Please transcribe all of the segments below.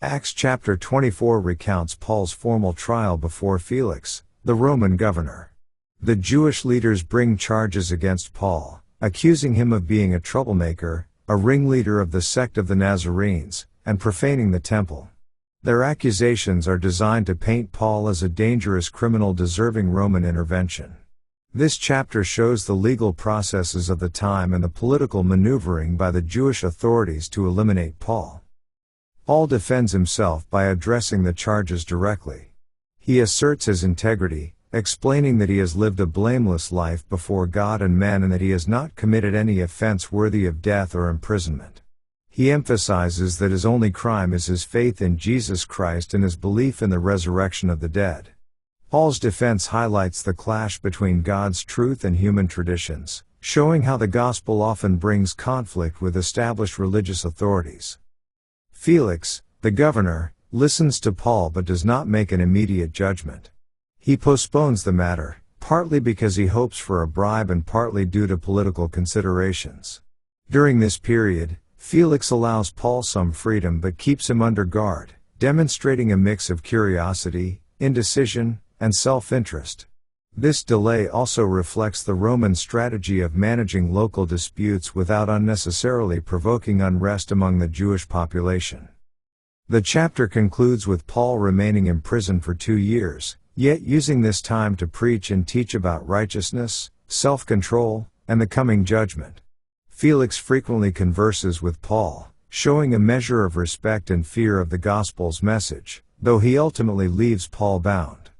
Acts chapter 24 recounts Paul's formal trial before Felix, the Roman governor. The Jewish leaders bring charges against Paul, accusing him of being a troublemaker, a ringleader of the sect of the Nazarenes, and profaning the temple. Their accusations are designed to paint Paul as a dangerous criminal deserving Roman intervention. This chapter shows the legal processes of the time and the political maneuvering by the Jewish authorities to eliminate Paul. Paul defends himself by addressing the charges directly. He asserts his integrity, explaining that he has lived a blameless life before God and men and that he has not committed any offense worthy of death or imprisonment. He emphasizes that his only crime is his faith in Jesus Christ and his belief in the resurrection of the dead. Paul's defense highlights the clash between God's truth and human traditions, showing how the gospel often brings conflict with established religious authorities. Felix, the governor, listens to Paul but does not make an immediate judgment. He postpones the matter, partly because he hopes for a bribe and partly due to political considerations. During this period, Felix allows Paul some freedom but keeps him under guard, demonstrating a mix of curiosity, indecision, and self-interest. This delay also reflects the Roman strategy of managing local disputes without unnecessarily provoking unrest among the Jewish population. The chapter concludes with Paul remaining in prison for 2 years, yet using this time to preach and teach about righteousness, self-control, and the coming judgment. Felix frequently converses with Paul, showing a measure of respect and fear of the gospel's message, though he ultimately leaves Paul bound.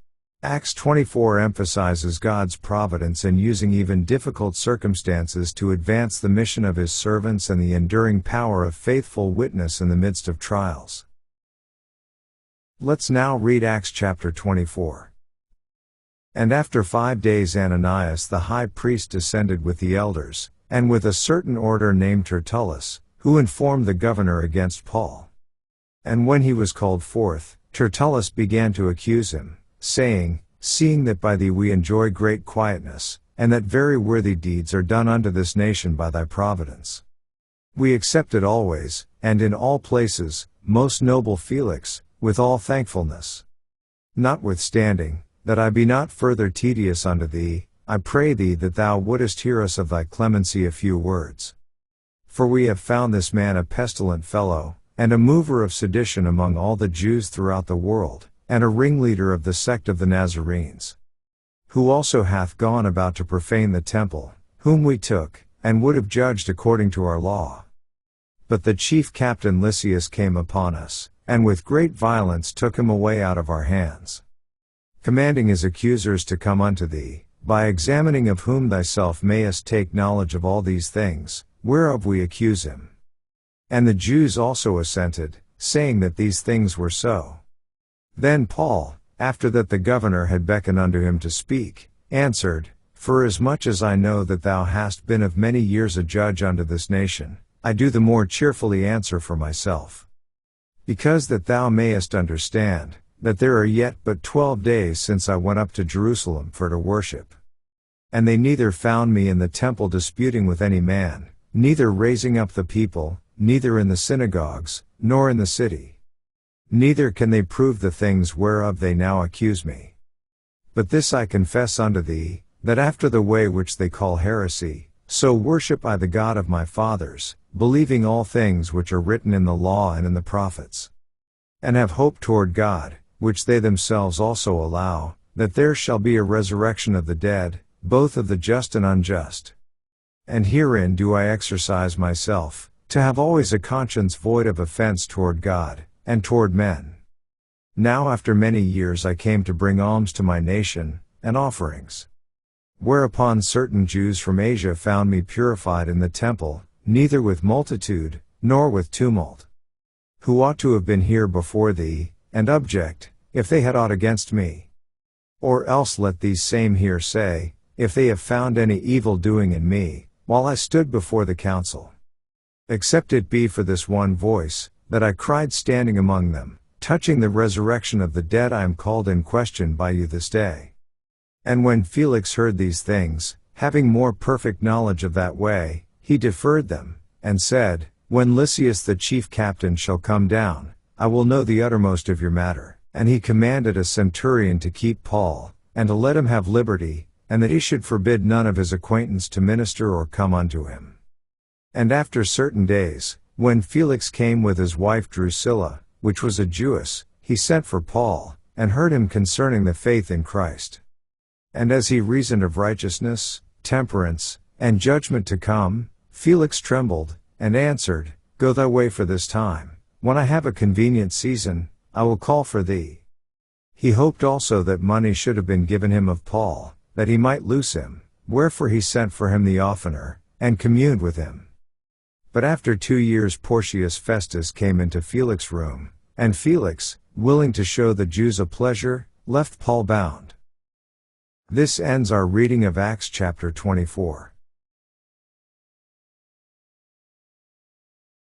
Acts 24 emphasizes God's providence in using even difficult circumstances to advance the mission of his servants and the enduring power of faithful witness in the midst of trials. Let's now read Acts chapter 24. And after 5 days Ananias the high priest descended with the elders, and with a certain orator named Tertullus, who informed the governor against Paul. And when he was called forth, Tertullus began to accuse him, saying, Seeing that by thee we enjoy great quietness, and that very worthy deeds are done unto this nation by thy providence. We accept it always, and in all places, most noble Felix, with all thankfulness. Notwithstanding, that I be not further tedious unto thee, I pray thee that thou wouldest hear us of thy clemency a few words. For we have found this man a pestilent fellow, and a mover of sedition among all the Jews throughout the world, and a ringleader of the sect of the Nazarenes, who also hath gone about to profane the temple, whom we took, and would have judged according to our law. But the chief captain Lysias came upon us, and with great violence took him away out of our hands, commanding his accusers to come unto thee, by examining of whom thyself mayest take knowledge of all these things, whereof we accuse him. And the Jews also assented, saying that these things were so. Then Paul, after that the governor had beckoned unto him to speak, answered, Forasmuch as I know that thou hast been of many years a judge unto this nation, I do the more cheerfully answer for myself. Because that thou mayest understand, that there are yet but 12 days since I went up to Jerusalem for to worship. And they neither found me in the temple disputing with any man, neither raising up the people, neither in the synagogues, nor in the city. Neither can they prove the things whereof they now accuse me. But this I confess unto thee, that after the way which they call heresy, so worship I the God of my fathers, believing all things which are written in the law and in the prophets. And have hope toward God, which they themselves also allow, that there shall be a resurrection of the dead, both of the just and unjust. And herein do I exercise myself, to have always a conscience void of offense toward God, and toward men. Now after many years I came to bring alms to my nation, and offerings. Whereupon certain Jews from Asia found me purified in the temple, neither with multitude, nor with tumult. Who ought to have been here before thee, and object, if they had aught against me. Or else let these same here say, if they have found any evil doing in me, while I stood before the council. Except it be for this one voice, that I cried standing among them, touching the resurrection of the dead I am called in question by you this day. And when Felix heard these things, having more perfect knowledge of that way, he deferred them, and said, When Lysias the chief captain shall come down, I will know the uttermost of your matter. And he commanded a centurion to keep Paul, and to let him have liberty, and that he should forbid none of his acquaintance to minister or come unto him. And after certain days, when Felix came with his wife Drusilla, which was a Jewess, he sent for Paul, and heard him concerning the faith in Christ. And as he reasoned of righteousness, temperance, and judgment to come, Felix trembled, and answered, Go thy way for this time. When I have a convenient season, I will call for thee. He hoped also that money should have been given him of Paul, that he might loose him, wherefore he sent for him the oftener, and communed with him. But after 2 years Porcius Festus came into Felix's room, and Felix, willing to show the Jews a pleasure, left Paul bound. This ends our reading of Acts chapter 24.